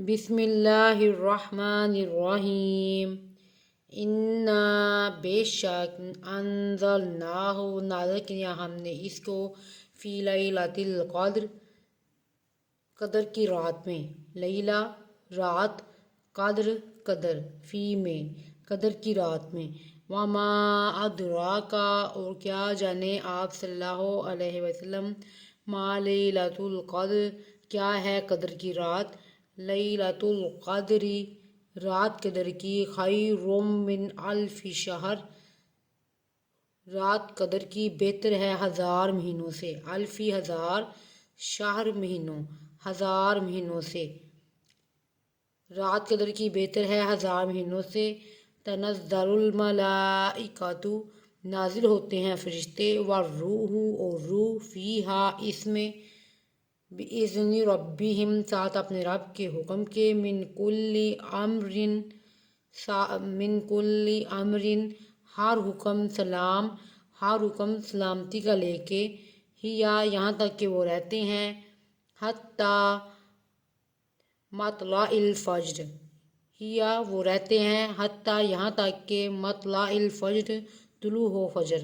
بسم اللہ الرحمن الرحیم انا بے شک انزلناہ نازل کیا ہم نے اس کو فی لیلۃ القدر قدر کی رات میں. لیلہ رات، قدر قدر، فی میں قدر کی رات میں. وما ادراکا اور کیا جانے آپ صلی اللہ علیہ وسلم ما لیلۃ القدر کیا ہے قدر کی رات. لیلۃ القدر رات قدر کی خیر من الف شہر رات قدر کی بہتر ہے ہزار مہینوں سے. الفی ہزار، شہر مہینوں، ہزار مہینوں سے. رات قدر کی بہتر ہے ہزار مہینوں سے. تنزل الملائکۃ نازل ہوتے ہیں فرشتے، والروح اور روح، فیہا اس میں، بِإِذْنِ رَبِّهِمْ ساتھ اپنے رب کے حکم کے، من کل امرن ہر حکم سلام، ہر حکم سلامتی کا لے کے، ہیا یہاں تک کہ وہ رہتے ہیں، حتیٰ مطلع الفجر ہیا وہ رہتے ہیں حتیٰ یہاں تک کہ مطلع الفجر طلوع ہو فجر.